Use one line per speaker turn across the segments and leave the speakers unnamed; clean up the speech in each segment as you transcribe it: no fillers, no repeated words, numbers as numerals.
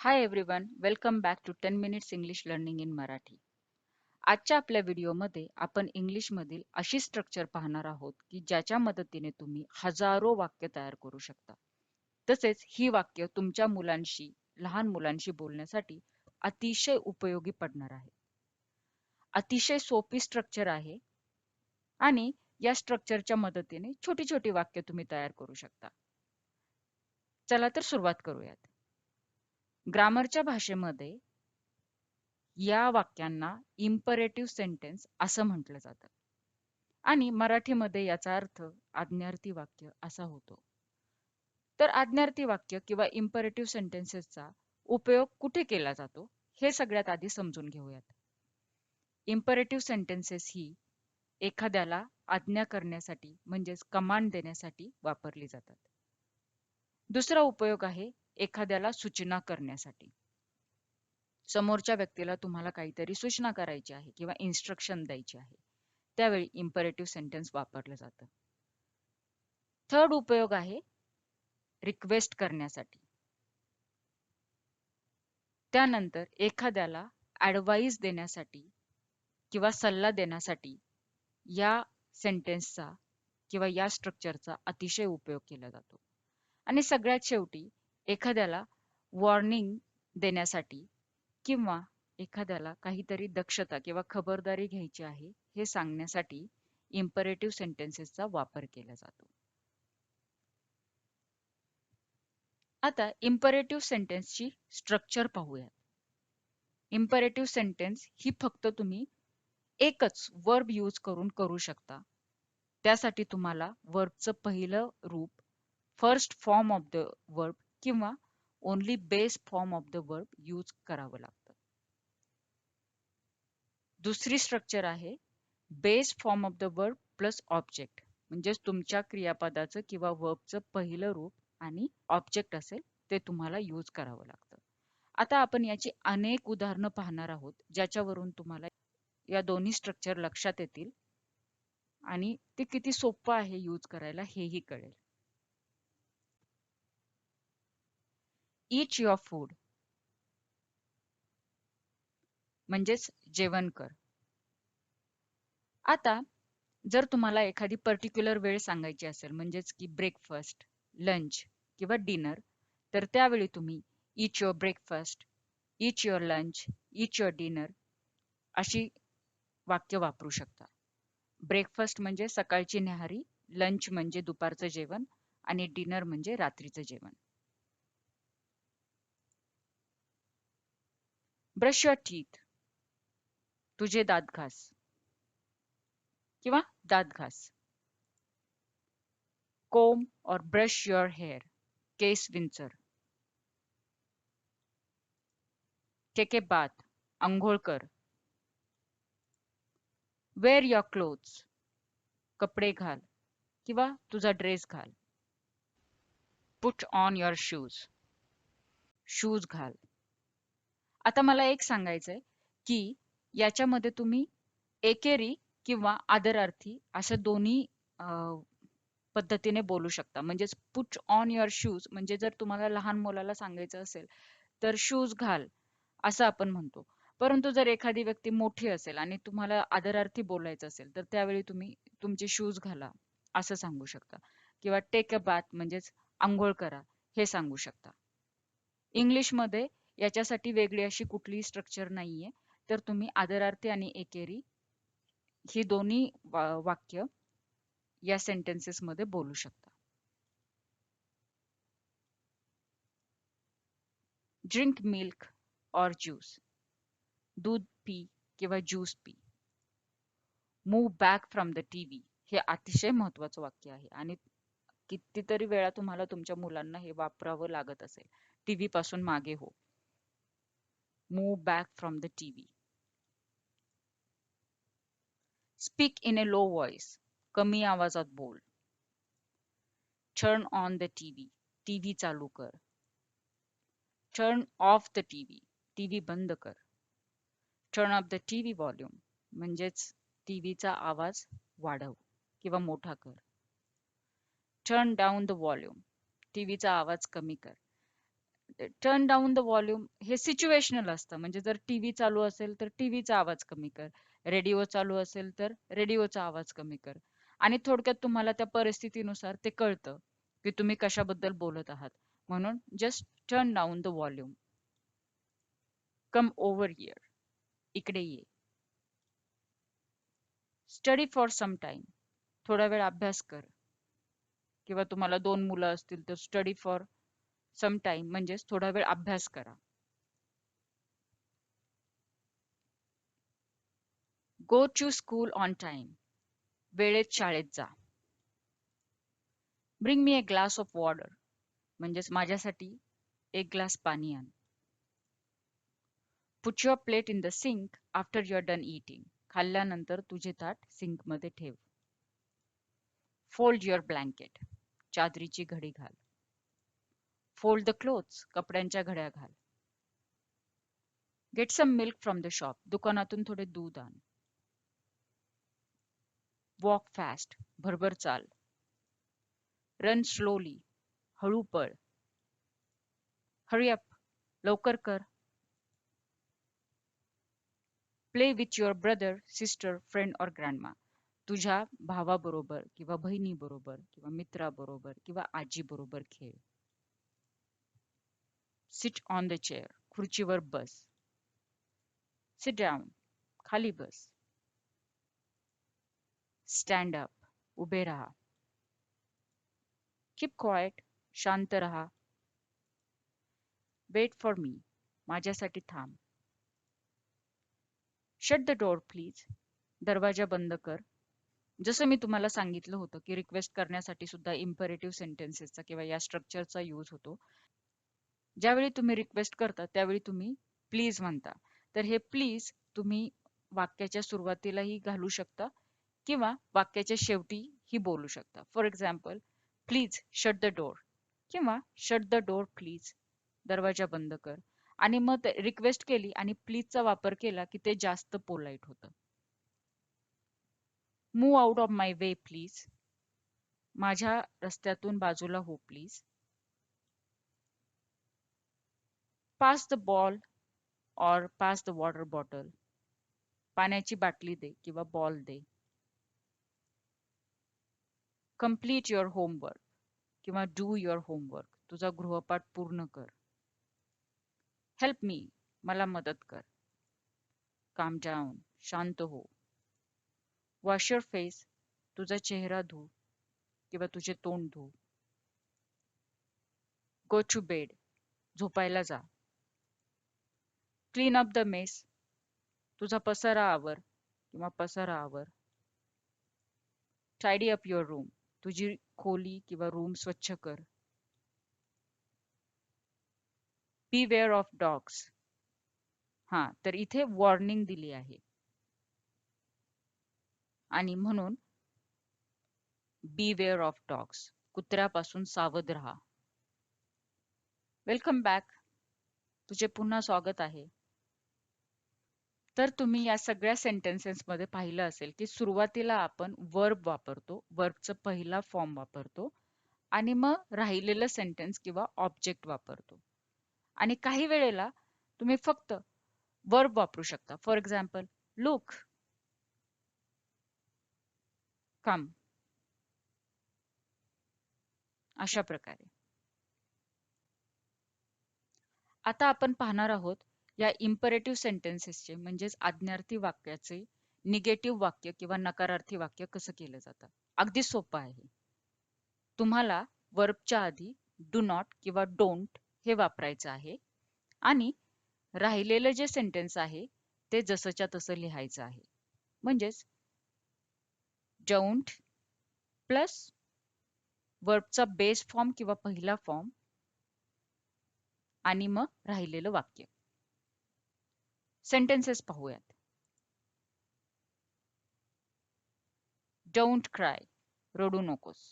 High everyone, welcome back to 10 minutes English learning in Marathi. आजच्या आपल्या व्हिडिओमध्ये आपण इंग्लिशमधील अशी स्ट्रक्चर पाहणार आहोत की ज्याच्या मदतीने तुम्ही हजारो वाक्य तयार करू शकता. तसेच ही वाक्य तुमच्या मुलांशी, लहान मुलांशी बोलण्यासाठी अतिशय उपयोगी पडणार आहे. अतिशय सोपी स्ट्रक्चर आहे आणि या स्ट्रक्चरच्या मदतीने छोटी छोटी वाक्य तुम्ही तयार करू शकता. चला तर सुरुवात करूयात. ग्रामरच्या भाषेमध्ये या वाक्यांना इम्परेटिव्ह सेंटेन्स असं म्हटलं जातं आणि मराठीमध्ये याचा अर्थ आज्ञार्थी वाक्य असा होतो. तर आज्ञार्थी वाक्य किंवा इम्परेटिव्ह सेंटेन्सेसचा उपयोग कुठे केला जातो हे सगळ्यात आधी समजून घेऊयात. इम्परेटिव्ह सेंटेन्सेस ही एखाद्याला आज्ञा करण्यासाठी म्हणजेच कमांड देण्यासाठी वापरली जातात. दुसरा उपयोग आहे एखाद्याला सूचना करण्यासाठी. समोरच्या व्यक्तीला तुम्हाला काहीतरी सूचना करायची आहे किंवा इन्स्ट्रक्शन द्यायची आहे, त्यावेळी इम्परेटिव्ह सेंटेन्स वापरलं जातं. थर्ड उपयोग आहे रिक्वेस्ट करण्यासाठी. त्यानंतर एखाद्याला ऍडवाइस देण्यासाठी किंवा सल्ला देण्यासाठी या सेंटेन्सचा किंवा या स्ट्रक्चरचा अतिशय उपयोग केला जातो. आणि सगळ्यात शेवटी एखाद्याला वॉर्निंग देण्यासाठी किंवा एखाद्याला काहीतरी दक्षता किंवा खबरदारी घ्यायची आहे हे सांगण्यासाठी इम्परेटिव्ह सेंटेन्सेसचा वापर केला जातो. आता इम्परेटिव्ह सेंटेन्सची स्ट्रक्चर पाहूया. इम्परेटिव्ह सेंटेन्स ही फक्त तुम्ही एकच वर्ब यूज करून करू शकता. त्यासाठी तुम्हाला वर्बचं पहिलं रूप, first form of the verb किंवा only base form of the verb use करावं लागतं. दुसरी स्ट्रक्चर आहे base form of the verb plus object, म्हणजेच तुमच्या क्रियापदाचं किंवा वर्बचं पहिलं रूप आणि ऑब्जेक्ट असेल ते तुम्हाला यूज करावं लागतं. आता आपण याची अनेक उदाहरणं पाहणार आहोत ज्याच्यावरून तुम्हाला या दोन्ही स्ट्रक्चर लक्षात येतील आणि ते किती सोपं आहे यूज करायला हेही कळेल. ईट युअर फूड म्हणजेच जेवण कर. आता जर तुम्हाला एखादी पर्टिक्युलर वेळ सांगायची असेल, म्हणजेच की ब्रेकफास्ट, लंच किंवा डिनर, तर त्यावेळी तुम्ही eat your breakfast, eat your lunch, eat your dinner अशी वाक्य वापरू शकता. ब्रेकफास्ट म्हणजे सकाळची न्याहारी, लंच म्हणजे दुपारचं जेवण आणि डिनर म्हणजे रात्रीचं जेवण. ब्रश युअर टीथ, तुझे दात घास किंवा दात घास. Comb or brush your hair, केस विंचर. टेक ए बाथ, अंघोळ कर. वेअर युअर क्लोथ्स, कपडे घाल किंवा तुझा ड्रेस घाल. Put on your shoes, shoes घाल. आता मला एक सांगायचंय की याच्यामध्ये तुम्ही एकेरी किंवा आदरार्थी असं दोन्ही पद्धतीने बोलू शकता. म्हणजेच पुट ऑन युअर शूज म्हणजे जर तुम्हाला लहान मुलाला सांगायचं असेल तर शूज घाल असं आपण म्हणतो. परंतु जर एखादी व्यक्ती मोठी असेल आणि तुम्हाला आदरार्थी बोलायचं असेल तर त्यावेळी तुम्ही तुमचे शूज घाला असं सांगू शकता किंवा टेक अ बाथ म्हणजेच अंघोळ करा हे सांगू शकता. इंग्लिशमध्ये याच्यासाठी वेगळी अशी कुठलीही स्ट्रक्चर नाहीये, तर तुम्ही आदरार्थी आणि एकेरी ही दोन्ही वाक्य या सेंटेन्सेस मध्ये बोलू शकता. ड्रिंक मिल्क और ज्यूस, दूध पी किंवा juice P. Move back from the TV, हे अतिशय महत्वाचं वाक्य आहे आणि कितीतरी वेळा तुम्हाला तुमच्या मुलांना हे वापरावं लागत असेल. टीव्ही पासून मागे हो. Move back from the TV. Speak in a low voice, कमी आवाजात बोल. Turn on the TV, TV चालू कर. Turn off the TV, TV बंद कर. Turn up the TV volume, म्हणजेच टीव्हीचा आवाज वाढव किंवा मोठा कर. टर्न डाऊन द व्हॉल्यूम, टीव्हीचा आवाज कमी कर. टर्न डाऊन द व्हॉल्यूम हे सिच्युएशनल असतं. म्हणजे जर टीव्ही चालू असेल तर टीव्हीचा आवाज कमी कर, रेडिओ चालू असेल तर रेडिओचा आवाज कमी कर. आणि थोडक्यात तुम्हाला त्या परिस्थितीनुसार ते कळतं की तुम्ही कशाबद्दल बोलत आहात. म्हणून just turn down the volume. Come over here, इकडे ये. स्टडी फॉर सम टाइम, थोडा वेळ अभ्यास कर. किंवा तुम्हाला 2 मुलं असतील तर स्टडी फॉर सम टाइम म्हणजेच थोडा वेळ अभ्यास करा. Go to school on time, वेळेत शाळेत जा. Bring me a glass of water, म्हणजेच माझ्यासाठी एक ग्लास पाणी आण. Put your plate in the sink after your done eating, खाल्ल्यानंतर तुझे ताट सिंक मध्ये ठेव. फोल्ड युअर ब्लँकेट, चादरीची घडी घाल. फोल्ड द क्लोथ्स, कपड्यांच्या घड्या घाल. Get some milk from the shop, दुकानातून थोडे दूध आण. वॉक फास्ट, भरभर चाल. रन स्लोली, हळू पळ. हरी अप, लवकर कर. Play with your brother, sister, friend और ग्रँडमा, तुझ्या भावाबरोबर किंवा बहिणीबरोबर किंवा मित्राबरोबर किंवा आजीबरोबर खेळ. सिट ऑन द चेअर, खुर्चीवर बस. सिट डाऊन, खाली बस. स्टँड अप, उभे राहा. कीप क्वाइट, शांत रहा. वेट फॉर मी, माझ्यासाठी थांब. शट द डोअर प्लीज, दरवाजा बंद कर. जसं मी तुम्हाला सांगितलं होतं की रिक्वेस्ट करण्यासाठी सुद्धा इम्परेटिव्ह सेंटेन्सेसचा किंवा या स्ट्रक्चरचा यूज होतो. ज्यावेळी तुम्ही रिक्वेस्ट करता त्यावेळी तुम्ही प्लीज म्हणता. तर हे प्लीज तुम्ही वाक्याच्या सुरुवातीलाही घालू शकता किंवा वाक्याच्या शेवटी ही बोलू शकता. For example, please shut the door किंवा शट द डोअर प्लीज, दरवाजा बंद कर. आणि मग रिक्वेस्ट केली आणि प्लीजचा वापर केला की ते जास्त पोलाइट होतं. Move out of my way please, माझ्या रस्त्यातून बाजूला हो प्लीज. पास द बॉल और पास द वॉटर बॉटल, पाण्याची बाटली दे किंवा ball they. Complete your homework किंवा डू युअर होमवर्क, तुझा गृहपाठ पूर्ण कर. हेल्प मी, मला मदत कर. काम डाऊन, शांत हो. वॉश युअर फेस, तुझा चेहरा धु किंवा तुझे तोंड धु. गो टू बेड, झोपायला जा. क्लीन अप द मेस, तुझा पसारा आवर किंवा पसारा आवर. टायडी अप युअर रूम, तुझी खोली किंवा रूम स्वच्छ कर. बी वेअर ऑफ डॉग्स, हा तर इथे वॉर्निंग दिली आहे आणि म्हणून बी वेअर ऑफ डॉग्स, कुत्र्यापासून सावध राहा. वेलकम बॅक, तुझे पुन्हा स्वागत आहे. तर तुम्ही या सगळ्या सेंटेन्सेस मध्ये पाहिलं असेल की सुरुवातीला आपण वर्ब वापरतो, वर्बचा पहिला फॉर्म वापरतो आणि मग राहिलेलं सेंटेन्स किंवा ऑब्जेक्ट वापरतो. आणि काही वेळेला तुम्ही फक्त वर्ब वापरू शकता. फॉर एक्झाम्पल, लुक, कम, अशा प्रकारे. आता आपण पाहणार आहोत या इम्परेटिव्ह सेंटेन्सेसचे म्हणजेच आज्ञार्थी वाक्याचे निगेटिव्ह वाक्य किंवा नकारार्थी वाक्य कसं केलं जातं. अगदी सोपं आहे. तुम्हाला वर्बच्या आधी डू नॉट किंवा डोंट हे वापरायचं आहे आणि राहिलेलं जे सेंटेन्स आहे ते जसंच्या तसं लिहायचं आहे. म्हणजेच डोंट प्लस वर्बचा बेस फॉर्म किंवा पहिला फॉर्म आणि मग राहिलेलं वाक्य. सेंटेन्सेस पाहूयात. डोंट क्राय, रडू नकोस.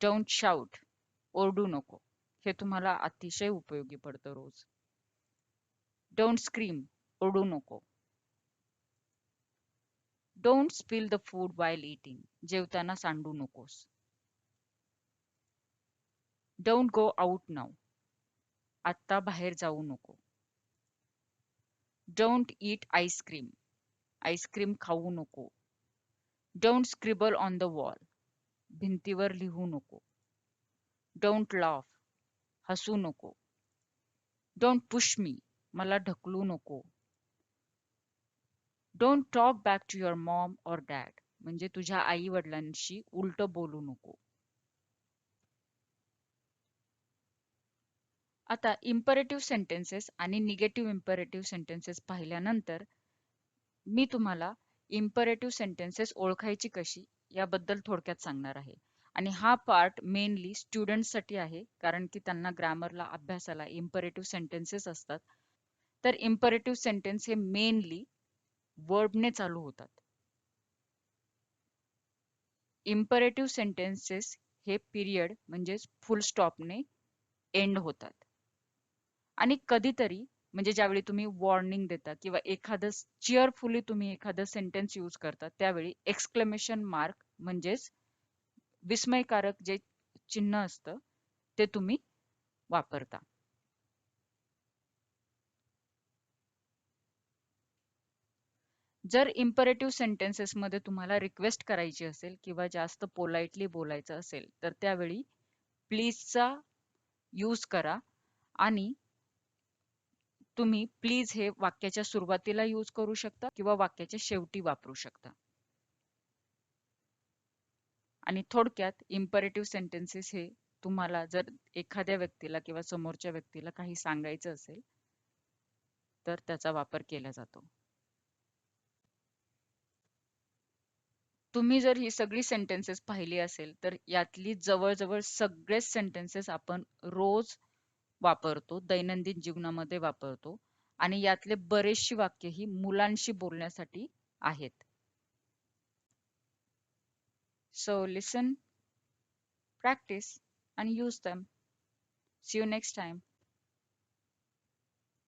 डोंट शाउट, ओरडू नको. हे तुम्हाला अतिशय उपयोगी पडतं रोज. डोंट स्क्रीम, ओरडू नको. Don't spill the food while eating, जेवताना सांडू नकोस. Don't go out now. आत्ता बाहेर जाऊ नको. Don't eat ice cream. आईस्क्रीम खाऊ नको. Don't scribble on the wall. भिंतीवर लिहू नको. Don't laugh. हसू नको. Don't push me. मला ढकलू नको. Don't talk back to your mom और डॅड. म्हणजे तुझ्या आई वडिलांशी उलट बोलू नको. आता इम्परेटिव्ह सेंटेन्सेस आणि निगेटिव्ह इम्परेटिव्ह सेंटेन्सेस पाहिल्यानंतर मी तुम्हाला इम्परेटिव्ह सेंटेन्सेस ओळखायची कशी याबद्दल थोडक्यात सांगणार आहे. आणि हा पार्ट मेनली स्टुडंट्ससाठी आहे, कारण की त्यांना ग्रामरला अभ्यासाला इम्परेटिव्ह सेंटेन्सेस असतात. तर इम्परेटिव्ह सेंटेन्स हे मेनली वर्बने चालू होतात. इम्परेटिव्ह सेंटेन्सेस हे पिरियड म्हणजेच फुल स्टॉपने एंड होतात. आणि कधीतरी म्हणजे ज्यावेळी तुम्ही वॉर्निंग देता किंवा एखादं चिअरफुली तुम्ही एखादं सेंटेन्स यूज करता त्यावेळी एक्सक्लेमेशन मार्क म्हणजेच विस्मयकारक जे चिन्ह असतं ते तुम्ही वापरता. जर इम्परेटिव्ह सेंटेन्सेस मध्ये तुम्हाला रिक्वेस्ट करायची असेल किंवा जास्त पोलाइटली बोलायचं असेल तर त्यावेळी प्लीजचा यूज करा. आणि तुम्ही प्लीज हे वाक्याच्या सुरुवातीला यूज करू शकता किंवा वाक्याच्या शेवटी वापरू शकता. आणि थोडक्यात इम्परेटिव्ह सेंटेन्सेस हे तुम्हाला जर एखाद्या व्यक्तीला किंवा समोरच्या व्यक्तीला काही सांगायचं असेल तर त्याचा वापर केला जातो. तुम्ही जर ही सगळी सेंटेन्सेस पाहिली असेल तर यातली जवळजवळ सगळेच सेंटेन्सेस आपण रोज वापरतो, दैनंदिन जीवनामध्ये वापरतो. आणि यातले बरेचशी वाक्य ही मुलांशी बोलण्यासाठी आहेत. So listen, practice, and use them. See you next time.